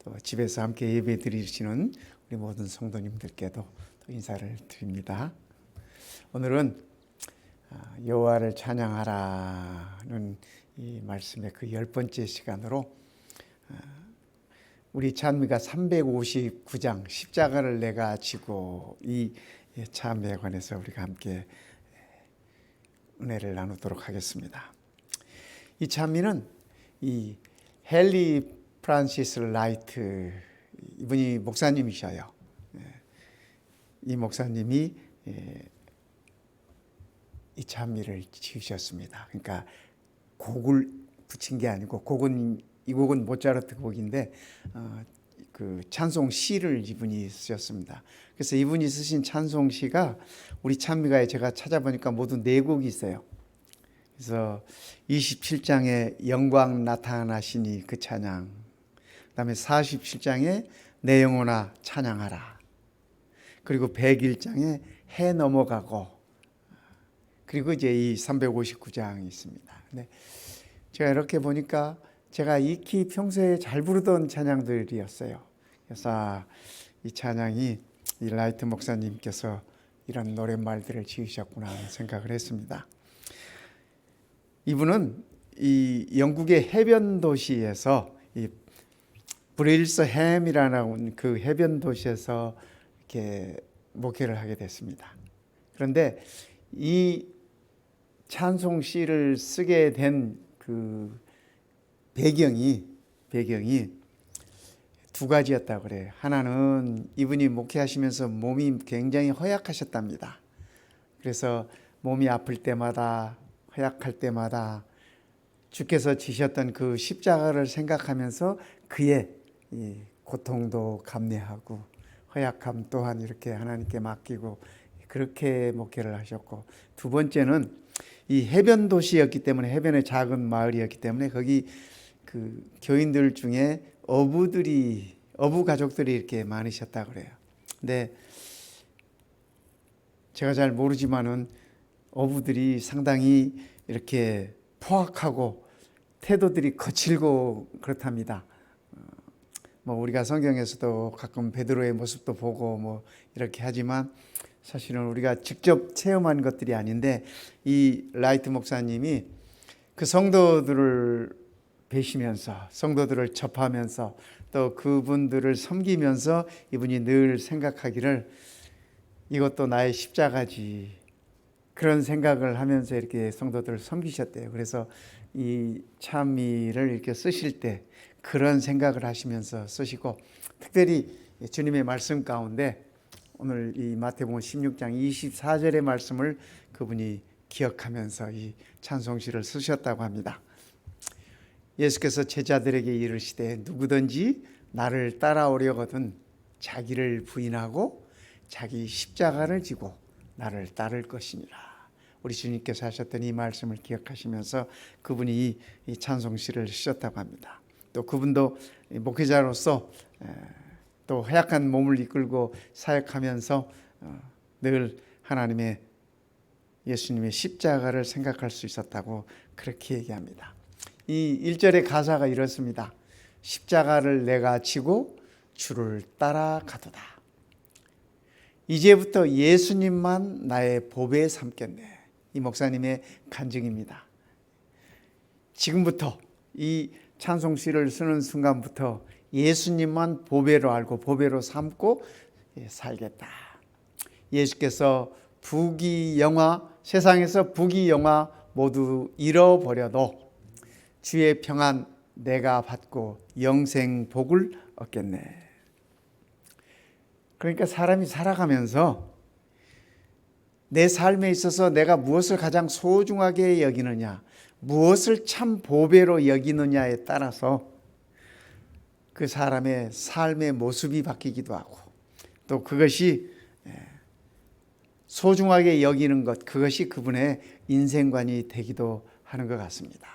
또 집에서 함께 예배 드리시는 우리 모든 성도님들께도 또 인사를 드립니다. 오늘은 여호와를 찬양하라는 이 말씀의 그 10번째 시간으로 우리 찬미가 359장 십자가를 내가 지고 이 찬미에 관해서 우리가 함께 은혜를 나누도록 하겠습니다. 이 찬미는 이 헨리 프란시스 라이트, 이분이 목사님이셔요. 이 목사님이 이 찬미를 지으셨습니다. 그러니까 곡을 붙인 게 아니고 이 곡은 모차르트 곡인데 그 찬송 시를 이분이 쓰셨습니다. 그래서 이분이 쓰신 찬송 시가 우리 찬미가에 제가 찾아보니까 모두 4곡이 있어요. 그래서 27장에 영광 나타나시니 그 찬양, 그다음에 47장에 내 영혼아 찬양하라, 그리고 101장에 해 넘어가고, 그리고 이제 이 359장이 있습니다. 근데 제가 이렇게 보니까 제가 익히 평소에 잘 부르던 찬양들이었어요. 그래서 이 찬양이 이 라이트 목사님께서 이런 노랫말들을 지으셨구나 하는 생각을 했습니다. 이분은 이 영국의 해변 도시에서 이 브레일스햄이라는 그 해변 도시에서 이렇게 목회를 하게 됐습니다. 그런데 이 찬송 시를 쓰게 된 그 배경이 두 가지였다고 그래요. 하나는 이분이 목회하시면서 몸이 굉장히 허약하셨답니다. 그래서 몸이 아플 때마다, 허약할 때마다 주께서 지셨던 그 십자가를 생각하면서 그의 이 고통도 감내하고 허약함 또한 이렇게 하나님께 맡기고 그렇게 목회를 하셨고, 두 번째는 이 해변 도시였기 때문에, 해변의 작은 마을이었기 때문에 거기 그 교인들 중에 어부 가족들이 이렇게 많으셨다고 그래요. 근데 제가 잘 모르지만은 어부들이 상당히 이렇게 포악하고 태도들이 거칠고 그렇답니다. 뭐 우리가 성경에서도 가끔 베드로의 모습도 보고 뭐 이렇게 하지만 사실은 우리가 직접 체험한 것들이 아닌데, 이 라이트 목사님이 그 성도들을 뵈시면서, 성도들을 접하면서 또 그분들을 섬기면서 이분이 늘 생각하기를 이것도 나의 십자가지, 그런 생각을 하면서 이렇게 성도들을 섬기셨대요. 그래서 이 찬미를 이렇게 쓰실 때 그런 생각을 하시면서 쓰시고, 특별히 주님의 말씀 가운데 오늘 이 마태복음 16장 24절의 말씀을 그분이 기억하면서 이 찬송시를 쓰셨다고 합니다. 예수께서 제자들에게 이르시되 누구든지 나를 따라오려거든 자기를 부인하고 자기 십자가를 지고 나를 따를 것이니라. 우리 주님께서 하셨던 이 말씀을 기억하시면서 그분이 이 찬송시를 쓰셨다고 합니다. 또 그분도 목회자로서 또 허약한 몸을 이끌고 사역하면서 늘 하나님의, 예수님의 십자가를 생각할 수 있었다고 그렇게 얘기합니다. 이 1절의 가사가 이렇습니다. 십자가를 내가 지고 주를 따라가도다. 이제부터 예수님만 나의 보배 삼겠네. 이 목사님의 간증입니다. 지금부터 이 찬송시를 쓰는 순간부터 예수님만 보배로 알고 보배로 삼고 살겠다. 예수께서 세상에서 부귀영화 모두 잃어버려도 주의 평안 내가 받고 영생 복을 얻겠네. 그러니까 사람이 살아가면서 내 삶에 있어서 내가 무엇을 가장 소중하게 여기느냐, 무엇을 참 보배로 여기느냐에 따라서 그 사람의 삶의 모습이 바뀌기도 하고, 또 그것이 소중하게 여기는 것, 그것이 그분의 인생관이 되기도 하는 것 같습니다.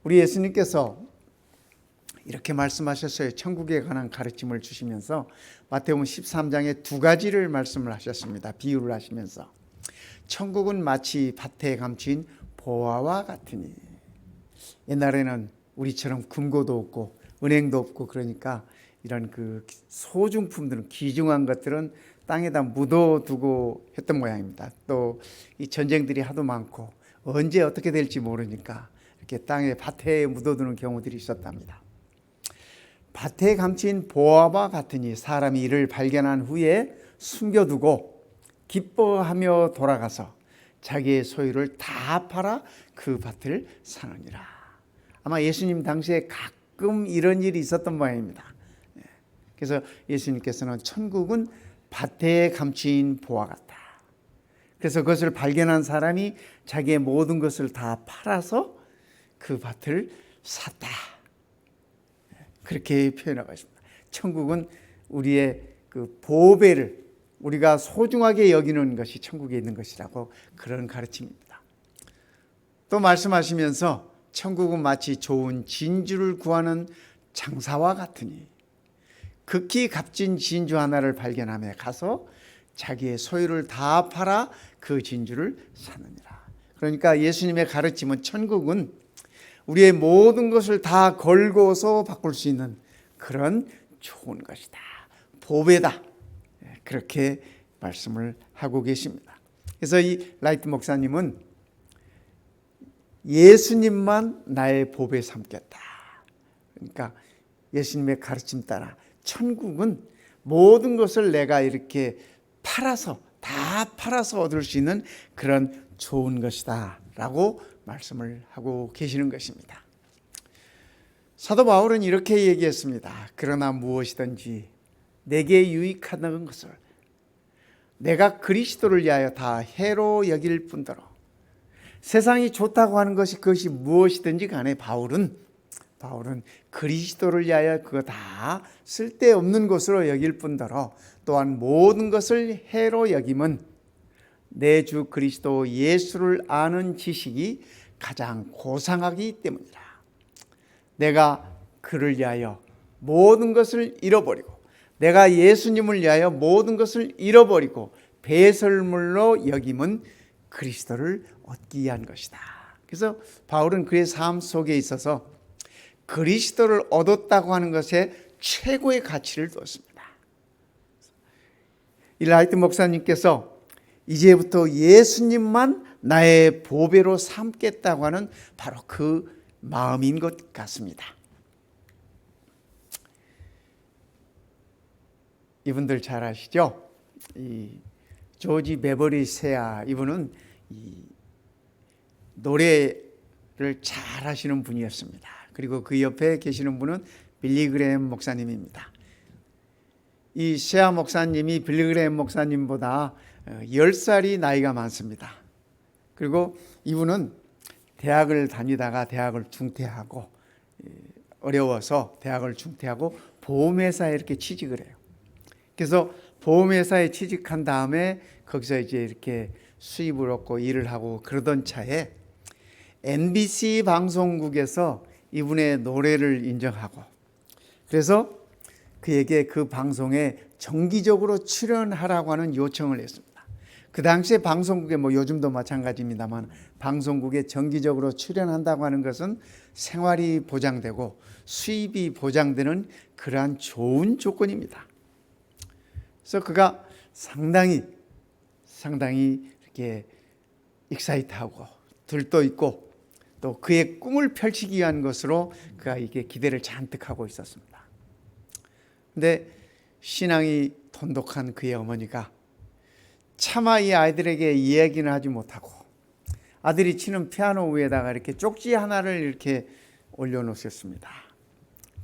우리 예수님께서 이렇게 말씀하셨어요. 천국에 관한 가르침을 주시면서 마태복음 13장에 2가지를 말씀을 하셨습니다. 비유를 하시면서 천국은 마치 밭에 감춘 보화와 같으니. 옛날에는 우리처럼 금고도 없고 은행도 없고 그러니까 이런 그 소중품들은 귀중한 것들은 땅에다 묻어두고 했던 모양입니다. 또 이 전쟁들이 하도 많고 언제 어떻게 될지 모르니까 이렇게 땅에 밭에 묻어두는 경우들이 있었답니다. 밭에 감춘 보화와 같으니 사람이 이를 발견한 후에 숨겨두고 기뻐하며 돌아가서 자기의 소유를 다 팔아 그 밭을 사느니라. 아마 예수님 당시에 가끔 이런 일이 있었던 모양입니다. 그래서 예수님께서는 천국은 밭에 감춘 보화 같다. 그래서 그것을 발견한 사람이 자기의 모든 것을 다 팔아서 그 밭을 샀다. 그렇게 표현하고 있습니다. 천국은 우리의 그 보배를 우리가 소중하게 여기는 것이 천국에 있는 것이라고 그런 가르침입니다. 또 말씀하시면서 천국은 마치 좋은 진주를 구하는 장사와 같으니 극히 값진 진주 하나를 발견하며 가서 자기의 소유를 다 팔아 그 진주를 사느니라. 그러니까 예수님의 가르침은 천국은 우리의 모든 것을 다 걸고서 바꿀 수 있는 그런 좋은 것이다. 보배다. 그렇게 말씀을 하고 계십니다. 그래서 이 라이트 목사님은 예수님만 나의 보배 삼겠다. 그러니까 예수님의 가르침 따라 천국은 모든 것을 내가 이렇게 팔아서 다 팔아서 얻을 수 있는 그런 좋은 것이다 라고 말씀을 하고 계시는 것입니다. 사도 바울은 이렇게 얘기했습니다. 그러나 무엇이든지 내게 유익하는 것을 내가 그리스도를 위하여 다 해로 여길 뿐더러 세상이 좋다고 하는 것이 그것이 무엇이든지 간에 바울은 그리스도를 위하여 그거 다 쓸데없는 것으로 여길 뿐더러 또한 모든 것을 해로 여김은 내 주 그리스도 예수를 아는 지식이 가장 고상하기 때문이라. 내가 그를 위하여 모든 것을 잃어버리고 내가 예수님을 위하여 모든 것을 잃어버리고 배설물로 여김은 그리스도를 얻기 위한 것이다. 그래서 바울은 그의 삶 속에 있어서 그리스도를 얻었다고 하는 것에 최고의 가치를 두었습니다. 이 라이트 목사님께서 이제부터 예수님만 나의 보배로 삼겠다고 하는 바로 그 마음인 것 같습니다. 이분들 잘 아시죠? 이 조지 베버리 세아 이분은 이 노래를 잘 하시는 분이었습니다. 그리고 그 옆에 계시는 분은 빌리 그레엄 목사님입니다. 이 세아 목사님이 빌리 그레엄 목사님보다 10살이 나이가 많습니다. 그리고 이분은 대학을 다니다가 대학을 중퇴하고 어려워서 대학을 중퇴하고 보험회사에 이렇게 취직을 해요. 그래서 보험회사에 취직한 다음에 거기서 이제 이렇게 수입을 얻고 일을 하고 그러던 차에 MBC 방송국에서 이분의 노래를 인정하고 그래서 그에게 그 방송에 정기적으로 출연하라고 하는 요청을 했습니다. 그 당시에 방송국에 요즘도 마찬가지입니다만 방송국에 정기적으로 출연한다고 하는 것은 생활이 보장되고 수입이 보장되는 그러한 좋은 조건입니다. 그래서 그가 상당히 이렇게 익사이트하고 들떠 있고 또 그의 꿈을 펼치기 위한 것으로 그가 이게 기대를 잔뜩 하고 있었습니다. 그런데 신앙이 돈독한 그의 어머니가 차마 이 아이들에게 이야기는 하지 못하고 아들이 치는 피아노 위에다가 이렇게 쪽지 하나를 이렇게 올려놓으셨습니다.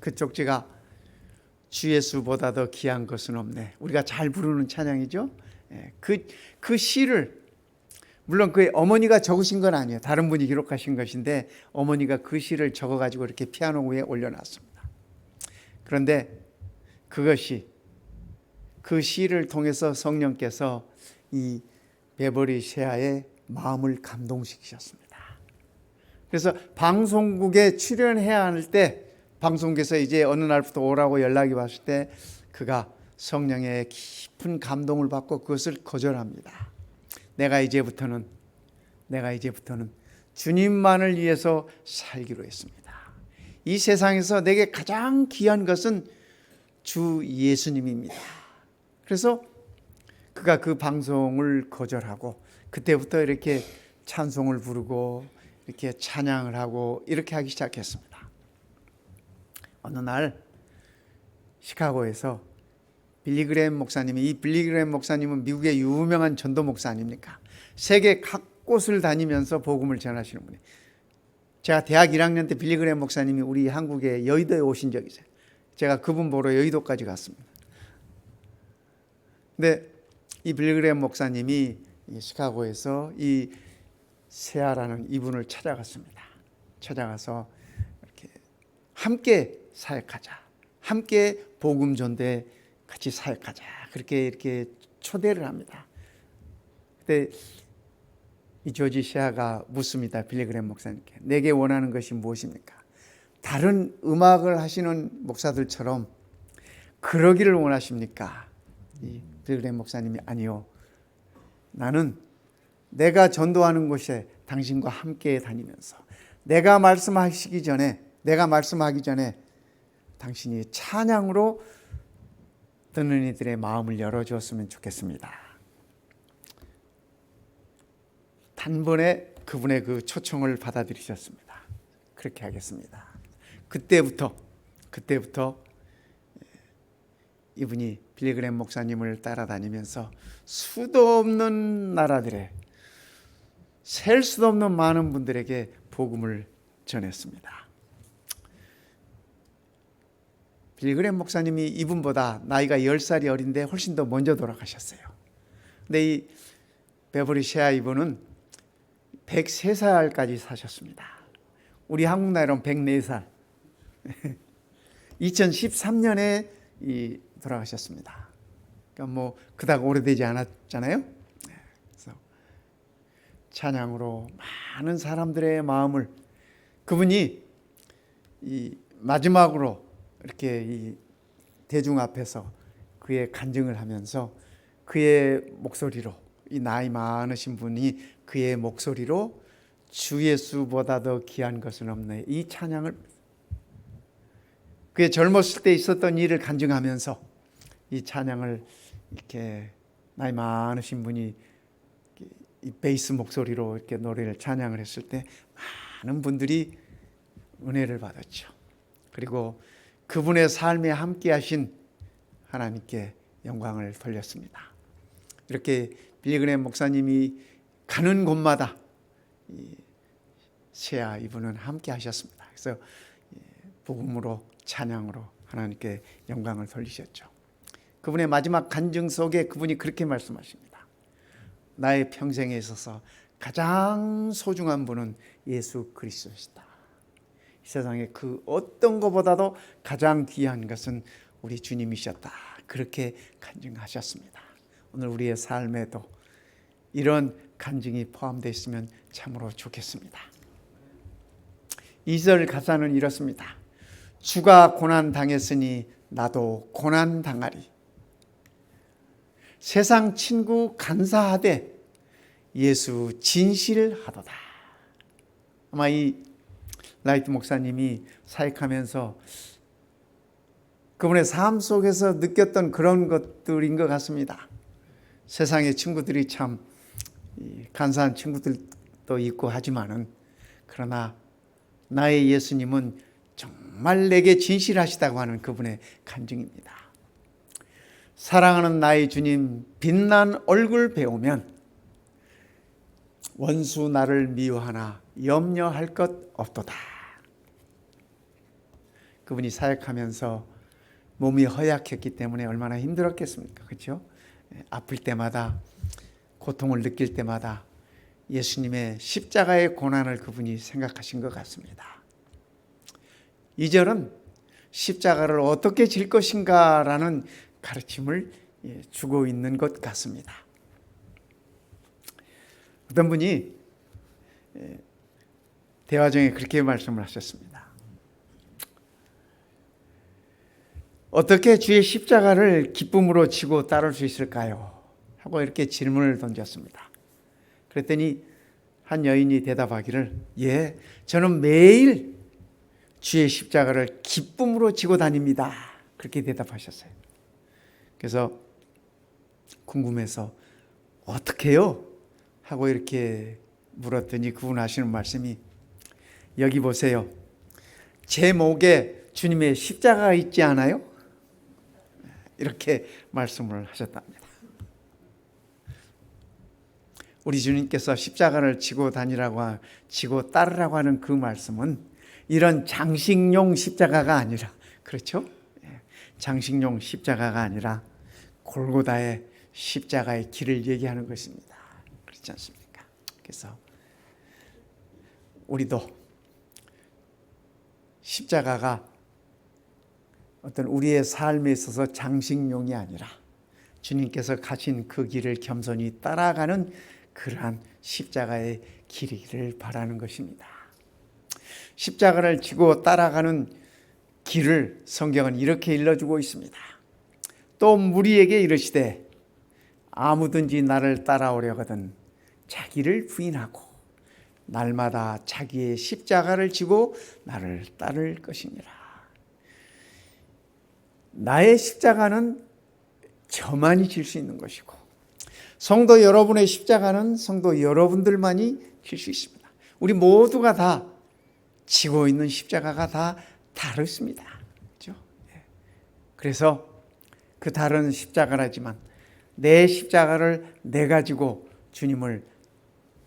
그 쪽지가 주 예수보다 더 귀한 것은 없네. 우리가 잘 부르는 찬양이죠. 그 시를 물론 그의 어머니가 적으신 건 아니에요. 다른 분이 기록하신 것인데 어머니가 그 시를 적어가지고 이렇게 피아노 위에 올려놨습니다. 그런데 그것이 그 시를 통해서 성령께서 이 베버리 세아의 마음을 감동시키셨습니다. 그래서 방송국에 출연해야 할 때 방송국에서 이제 어느 날부터 오라고 연락이 왔을 때 그가 성령의 깊은 감동을 받고 그것을 거절합니다. 내가 이제부터는 주님만을 위해서 살기로 했습니다. 이 세상에서 내게 가장 귀한 것은 주 예수님입니다. 그래서 그가 그 방송을 거절하고 그때부터 이렇게 찬송을 부르고 이렇게 찬양을 하고 이렇게 하기 시작했습니다. 어느 날 시카고에서 빌리그레임 목사님이, 이 빌리그레임 목사님은 미국의 유명한 전도 목사 아닙니까? 세계 각 곳을 다니면서 복음을 전하시는 분이. 제가 대학 1학년 때 빌리그레임 목사님이 우리 한국에 여의도에 오신 적이 있어요. 제가 그분 보러 여의도까지 갔습니다. 근데 이 빌리그레임 목사님이 시카고에서 이 세아라는 이분을 찾아갔습니다. 찾아가서 이렇게 함께 사역하자, 함께 복음 전도에 같이 사역하자, 그렇게 이렇게 초대를 합니다. 그때 이 조지 세아가 묻습니다. 빌리그레임 목사님께, 내게 원하는 것이 무엇입니까? 다른 음악을 하시는 목사들처럼 그러기를 원하십니까? 이 빌리그레임 목사님이, 아니요, 나는 내가 전도하는 곳에 당신과 함께 다니면서 내가 말씀하기 전에 당신이 찬양으로 듣는 이들의 마음을 열어주었으면 좋겠습니다. 단번에 그분의 그 초청을 받아들이셨습니다. 그렇게 하겠습니다. 그때부터 이분이 빌리그레임 목사님을 따라다니면서 수도 없는 나라들에 셀 수도 없는 많은 분들에게 복음을 전했습니다. 빌리그레임 목사님이 이분보다 나이가 10살이 어린데 훨씬 더 먼저 돌아가셨어요. 근데 이 베버리 셰아 이분은 103살까지 사셨습니다. 우리 한국 나이로는 104살. 2013년에 돌아가셨습니다. 그러니까 뭐 그닥 오래되지 않았잖아요. 그래서 찬양으로 많은 사람들의 마음을, 그분이 이 마지막으로 이렇게 이 대중 앞에서 그의 간증을 하면서 그의 목소리로, 이 나이 많으신 분이 그의 목소리로 주 예수보다 더 귀한 것은 없네, 이 찬양을, 그의 젊었을 때 있었던 일을 간증하면서 이 찬양을 이렇게 나이 많으신 분이 이 베이스 목소리로 이렇게 노래를 찬양을 했을 때 많은 분들이 은혜를 받았죠. 그리고 그분의 삶에 함께 하신 하나님께 영광을 돌렸습니다. 이렇게 빌리그레임 목사님이 가는 곳마다 세아 이분은 함께 하셨습니다. 그래서 복음으로, 찬양으로 하나님께 영광을 돌리셨죠. 그분의 마지막 간증 속에 그분이 그렇게 말씀하십니다. 나의 평생에 있어서 가장 소중한 분은 예수 그리스도시다. 이 세상에 그 어떤 것보다도 가장 귀한 것은 우리 주님이셨다. 그렇게 간증하셨습니다. 오늘 우리의 삶에도 이런 간증이 포함되어 있으면 참으로 좋겠습니다. 2절 가사는 이렇습니다. 주가 고난 당했으니 나도 고난 당하리. 세상 친구 간사하되 예수 진실하도다. 아마 이 라이트 목사님이 사역하면서 그분의 삶 속에서 느꼈던 그런 것들인 것 같습니다. 세상의 친구들이 참 간사한 친구들도 있고 하지만은, 그러나 나의 예수님은 정말 내게 진실하시다고 하는 그분의 간증입니다. 사랑하는 나의 주님, 빛난 얼굴 배우면 원수 나를 미워하나 염려할 것 없도다. 그분이 사역하면서 몸이 허약했기 때문에 얼마나 힘들었겠습니까? 그렇죠? 아플 때마다, 고통을 느낄 때마다 예수님의 십자가의 고난을 그분이 생각하신 것 같습니다. 2절은 십자가를 어떻게 질 것인가라는 가르침을 주고 있는 것 같습니다. 어떤 분이 대화 중에 그렇게 말씀을 하셨습니다. 어떻게 주의 십자가를 기쁨으로 지고 따를 수 있을까요? 하고 이렇게 질문을 던졌습니다. 그랬더니 한 여인이 대답하기를, 저는 매일 주의 십자가를 기쁨으로 지고 다닙니다. 그렇게 대답하셨어요. 그래서 궁금해서 어떻게요? 하고 이렇게 물었더니 그분 하시는 말씀이 여기 보세요. 제 목에 주님의 십자가가 있지 않아요? 이렇게 말씀을 하셨답니다. 우리 주님께서 십자가를 지고 다니라고 지고 따르라고 하는 그 말씀은 이런 장식용 십자가가 아니라, 그렇죠? 장식용 십자가가 아니라 골고다의 십자가의 길을 얘기하는 것입니다. 그렇지 않습니까? 그래서 우리도 십자가가 어떤 우리의 삶에 있어서 장식용이 아니라 주님께서 가신 그 길을 겸손히 따라가는 그러한 십자가의 길이기를 바라는 것입니다. 십자가를 지고 따라가는 길을 성경은 이렇게 일러주고 있습니다. 또 무리에게 이르시되 아무든지 나를 따라오려거든 자기를 부인하고 날마다 자기의 십자가를 지고 나를 따를 것이니라. 나의 십자가는 저만이 질 수 있는 것이고 성도 여러분의 십자가는 성도 여러분들만이 질 수 있습니다. 우리 모두가 다 지고 있는 십자가가 다 다릅니다. 그렇죠? 그래서 그 다른 십자가라지만 내 십자가를 내가 지고 주님을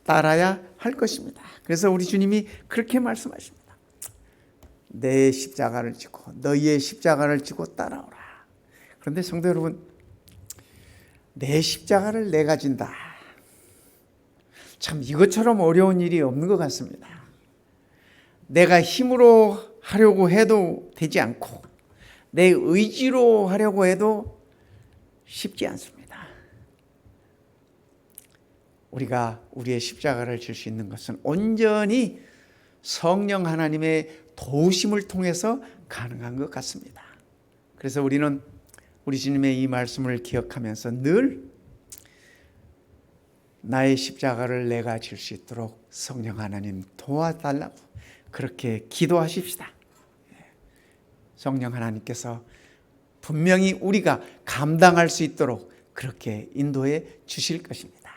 따라야 할 것입니다. 그래서 우리 주님이 그렇게 말씀하십니다. 내 십자가를 지고 너희의 십자가를 지고 따라오라. 그런데 성도 여러분, 내 십자가를 내가 진다. 참 이것처럼 어려운 일이 없는 것 같습니다. 내가 힘으로 하려고 해도 되지 않고 내 의지로 하려고 해도 쉽지 않습니다. 우리가 우리의 십자가를 질 수 있는 것은 온전히 성령 하나님의 도우심을 통해서 가능한 것 같습니다. 그래서 우리는 우리 주님의 이 말씀을 기억하면서 늘 나의 십자가를 내가 질 수 있도록 성령 하나님 도와달라고 그렇게 기도하십시다. 성령 하나님께서 분명히 우리가 감당할 수 있도록 그렇게 인도해 주실 것입니다.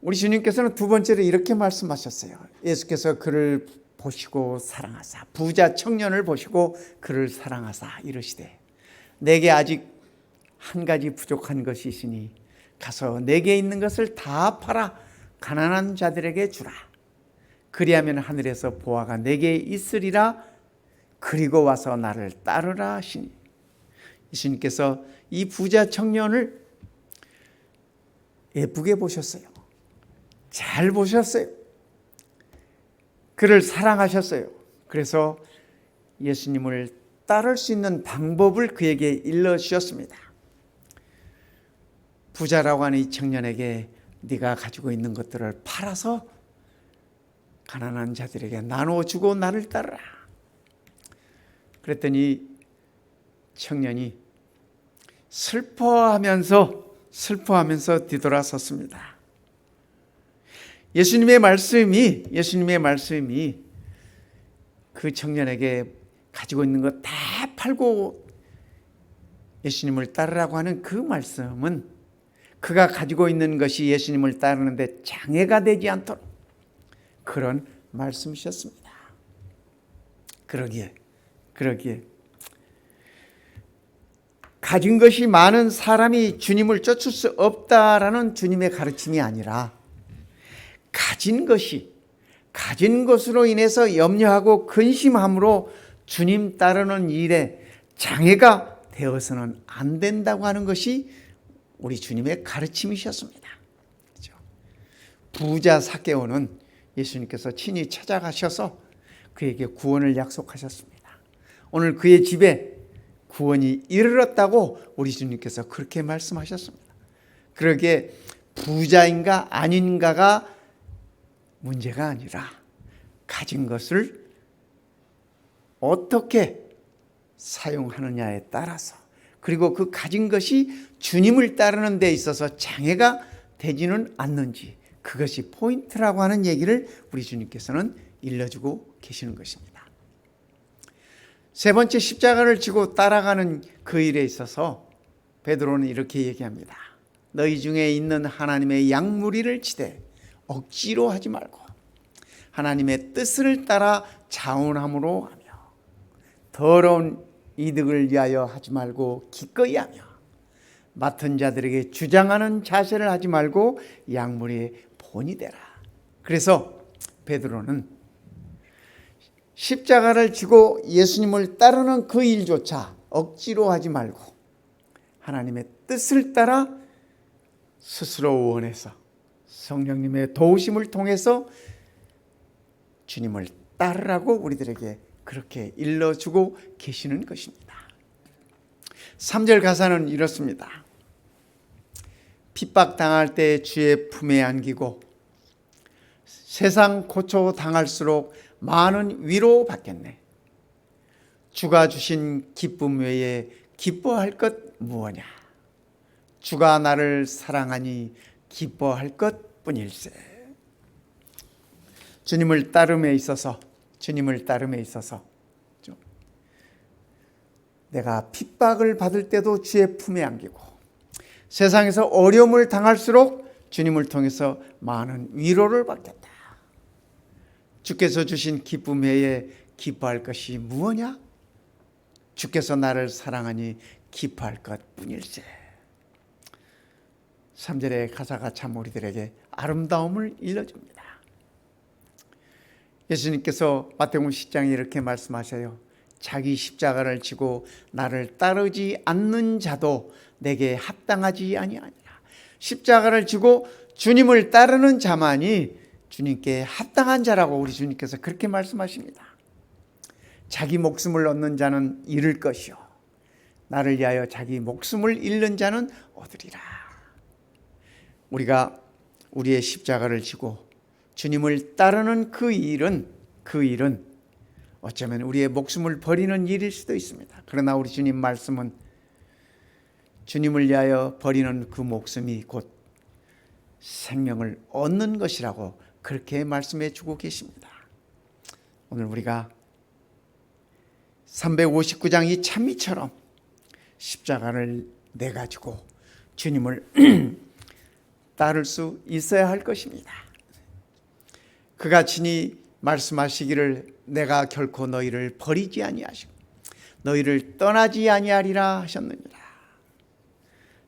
우리 주님께서는 두 번째로 이렇게 말씀하셨어요. 예수께서 그를 보시고 사랑하사, 부자 청년을 보시고 그를 사랑하사 이르시되 내게 아직 한 가지 부족한 것이 있으니 가서 내게 있는 것을 다 팔아 가난한 자들에게 주라. 그리하면 하늘에서 보화가 내게 있으리라. 그리고 와서 나를 따르라 하시니. 예수님께서 이 부자 청년을 예쁘게 보셨어요. 잘 보셨어요. 그를 사랑하셨어요. 그래서 예수님을 따를 수 있는 방법을 그에게 일러주셨습니다. 부자라고 하는 이 청년에게 네가 가지고 있는 것들을 팔아서 가난한 자들에게 나눠주고 나를 따르라. 그랬더니 청년이 슬퍼하면서 뒤돌아섰습니다. 예수님의 말씀이 그 청년에게 가지고 있는 것 다 팔고 예수님을 따르라고 하는 그 말씀은 그가 가지고 있는 것이 예수님을 따르는데 장애가 되지 않도록 그런 말씀이셨습니다. 그러기에 가진 것이 많은 사람이 주님을 쫓을 수 없다라는 주님의 가르침이 아니라 가진 것으로 인해서 염려하고 근심함으로 주님 따르는 일에 장애가 되어서는 안 된다고 하는 것이 우리 주님의 가르침이셨습니다. 그렇죠? 부자 삭개오는 예수님께서 친히 찾아가셔서 그에게 구원을 약속하셨습니다. 오늘 그의 집에 구원이 이르렀다고 우리 주님께서 그렇게 말씀하셨습니다. 그러기에 부자인가 아닌가가 문제가 아니라 가진 것을 어떻게 사용하느냐에 따라서, 그리고 그 가진 것이 주님을 따르는 데 있어서 장애가 되지는 않는지, 그것이 포인트라고 하는 얘기를 우리 주님께서는 일러주고 계시는 것입니다. 세 번째, 십자가를 지고 따라가는 그 일에 있어서 베드로는 이렇게 얘기합니다. 너희 중에 있는 하나님의 양무리를 치되 억지로 하지 말고 하나님의 뜻을 따라 자원함으로 하며 더러운 이득을 위하여 하지 말고 기꺼이 하며 맡은 자들에게 주장하는 자세를 하지 말고 양무리의 본이 되라. 그래서 베드로는 십자가를 지고 예수님을 따르는 그 일조차 억지로 하지 말고 하나님의 뜻을 따라 스스로 원해서 성령님의 도우심을 통해서 주님을 따르라고 우리들에게 그렇게 일러주고 계시는 것입니다. 3절 가사는 이렇습니다. 핍박당할 때 주의 품에 안기고 세상 고초 당할수록 많은 위로 받겠네. 주가 주신 기쁨 외에 기뻐할 것 무엇냐. 주가 나를 사랑하니 기뻐할 것 뿐일세. 주님을 따름에 있어서 내가 핍박을 받을 때도 주의 품에 안기고 세상에서 어려움을 당할수록 주님을 통해서 많은 위로를 받겠다. 주께서 주신 기쁨 외에 기뻐할 것이 무엇냐? 주께서 나를 사랑하니 기뻐할 것 뿐일세. 3절의 가사가 참 우리들에게 아름다움을 일러줍니다. 예수님께서 마태복음 10장에 이렇게 말씀하셔요. 자기 십자가를 지고 나를 따르지 않는 자도 내게 합당하지 아니하니라. 십자가를 지고 주님을 따르는 자만이 주님께 합당한 자라고 우리 주님께서 그렇게 말씀하십니다. 자기 목숨을 얻는 자는 잃을 것이요 나를 위하여 자기 목숨을 잃는 자는 얻으리라. 우리가 우리의 십자가를 지고 주님을 따르는 그 일은 어쩌면 우리의 목숨을 버리는 일일 수도 있습니다. 그러나 우리 주님 말씀은 주님을 위하여 버리는 그 목숨이 곧 생명을 얻는 것이라고 그렇게 말씀해 주고 계십니다. 오늘 우리가 359장 이 찬미처럼 십자가를 내가지고 주님을 따를 수 있어야 할 것입니다. 그가 친히 말씀하시기를 내가 결코 너희를 버리지 아니하시고 너희를 떠나지 아니하리라 하셨느니라.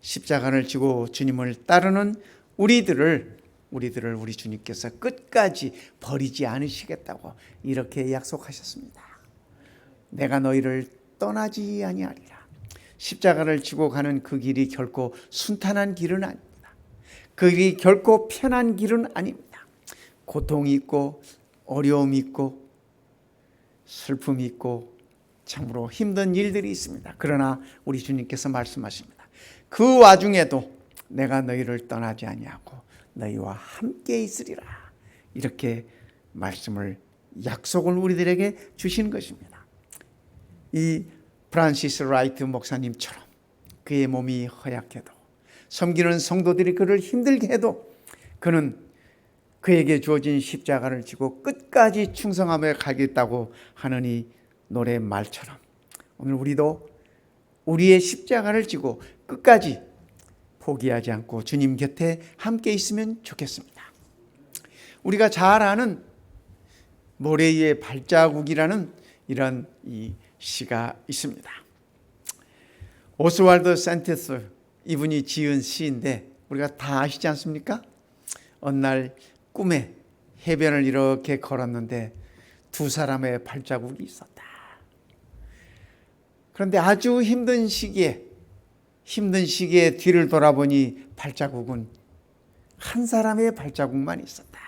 십자가를 지고 주님을 따르는 우리들을 우리 주님께서 끝까지 버리지 않으시겠다고 이렇게 약속하셨습니다. 내가 너희를 떠나지 아니하리라. 십자가를 지고 가는 그 길이 결코 순탄한 길은 아닙니다. 그 길이 결코 편한 길은 아닙니다. 고통이 있고 어려움이 있고 슬픔이 있고 참으로 힘든 일들이 있습니다. 그러나 우리 주님께서 말씀하십니다. 그 와중에도 내가 너희를 떠나지 아니하고 너희와 함께 있으리라. 이렇게 말씀을 약속을 우리들에게 주신 것입니다. 이 프란시스 라이트 목사님처럼 그의 몸이 허약해도 섬기는 성도들이 그를 힘들게 해도 그는 그에게 주어진 십자가를 지고 끝까지 충성하며 가겠다고 하는 이 노래 말처럼 오늘 우리도 우리의 십자가를 지고 끝까지 포기하지 않고 주님 곁에 함께 있으면 좋겠습니다. 우리가 잘 아는 모래 위의 발자국이라는 이런 이 시가 있습니다. 오스왈드 센테스 이분이 지은 시인데 우리가 다 아시지 않습니까? 어느 날 꿈에 해변을 이렇게 걸었는데 두 사람의 발자국이 있었다. 그런데 아주 힘든 시기에 뒤를 돌아보니 발자국은 한 사람의 발자국만 있었다.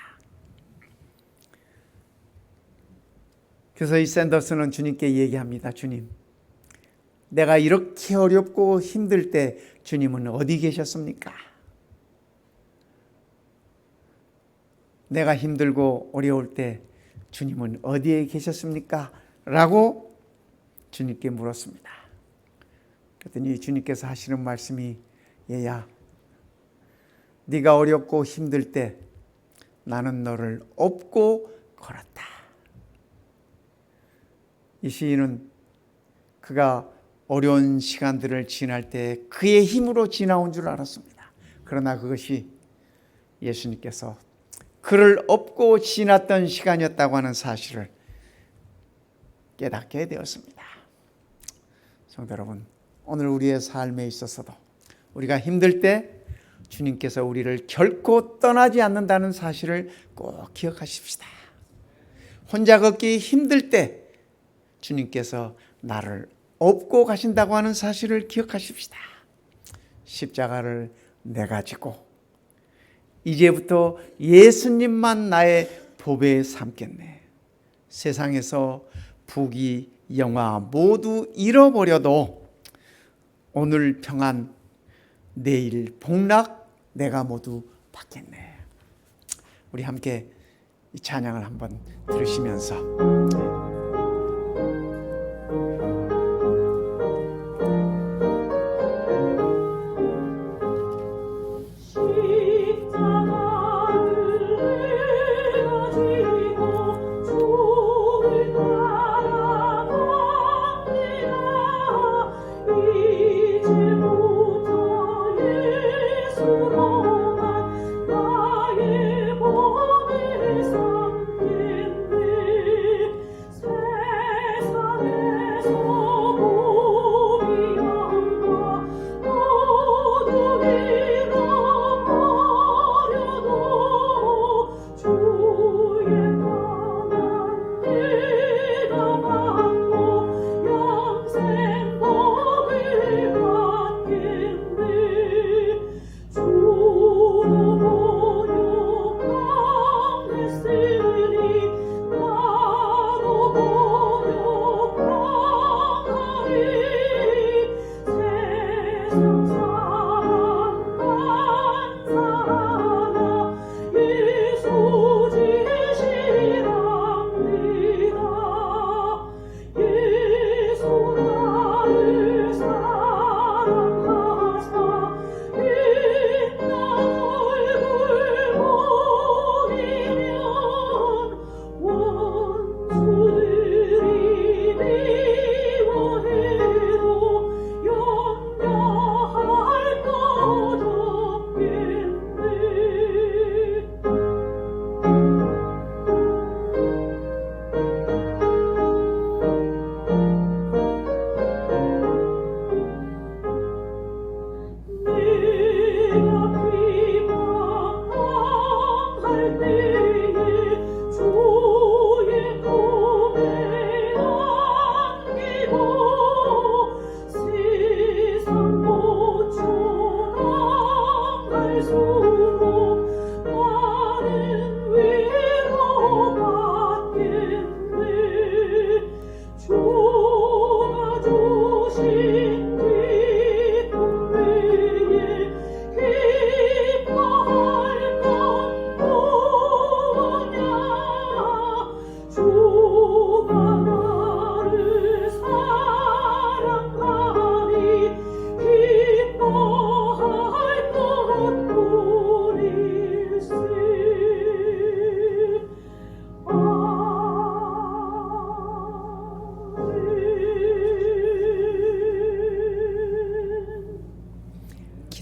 그래서 이 샌더스는 주님께 얘기합니다. 주님, 내가 이렇게 어렵고 힘들 때 주님은 어디 계셨습니까? 내가 힘들고 어려울 때 주님은 어디에 계셨습니까? 라고 주님께 물었습니다. 그랬더니 주님께서 하시는 말씀이 얘야, 네가 어렵고 힘들 때 나는 너를 업고 걸었다 이 시인은 그가 어려운 시간들을 지날 때 그의 힘으로 지나온 줄 알았습니다. 그러나 그것이 예수님께서 그를 업고 지났던 시간이었다고 하는 사실을 깨닫게 되었습니다. 성도 여러분, 오늘 우리의 삶에 있어서도 우리가 힘들 때 주님께서 우리를 결코 떠나지 않는다는 사실을 꼭 기억하십시다. 혼자 걷기 힘들 때 주님께서 나를 업고 가신다고 하는 사실을 기억하십시다. 십자가를 내가 지고 이제부터 예수님만 나의 보배 삼겠네. 세상에서 부귀 영화 모두 잃어버려도 오늘 평안 내일 복락 내가 모두 받겠네. 우리 함께 이 찬양을 한번 들으시면서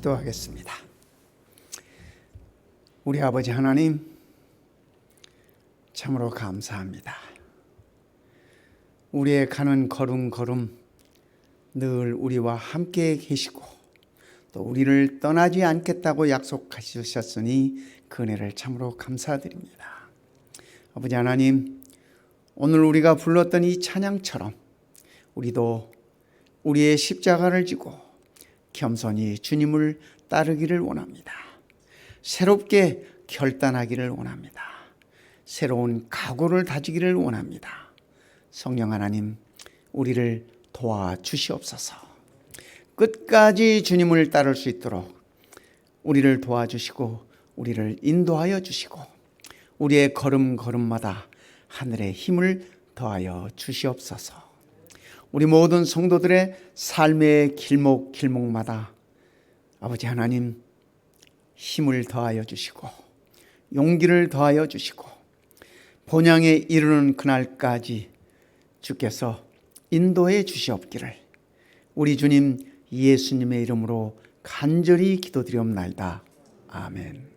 기도하겠습니다. 우리 아버지 하나님, 참으로 감사합니다. 우리의 가는 걸음걸음 늘 우리와 함께 계시고 또 우리를 떠나지 않겠다고 약속하셨으니 그 은혜를 참으로 감사드립니다. 아버지 하나님, 오늘 우리가 불렀던 이 찬양처럼 우리도 우리의 십자가를 지고 겸손히 주님을 따르기를 원합니다. 새롭게 결단하기를 원합니다. 새로운 각오를 다지기를 원합니다. 성령 하나님, 우리를 도와주시옵소서. 끝까지 주님을 따를 수 있도록 우리를 도와주시고 우리를 인도하여 주시고 우리의 걸음걸음마다 하늘의 힘을 더하여 주시옵소서. 우리 모든 성도들의 삶의 길목길목마다 아버지 하나님 힘을 더하여 주시고 용기를 더하여 주시고 본향에 이르는 그날까지 주께서 인도해 주시옵기를 우리 주님 예수님의 이름으로 간절히 기도드리옵나이다. 아멘.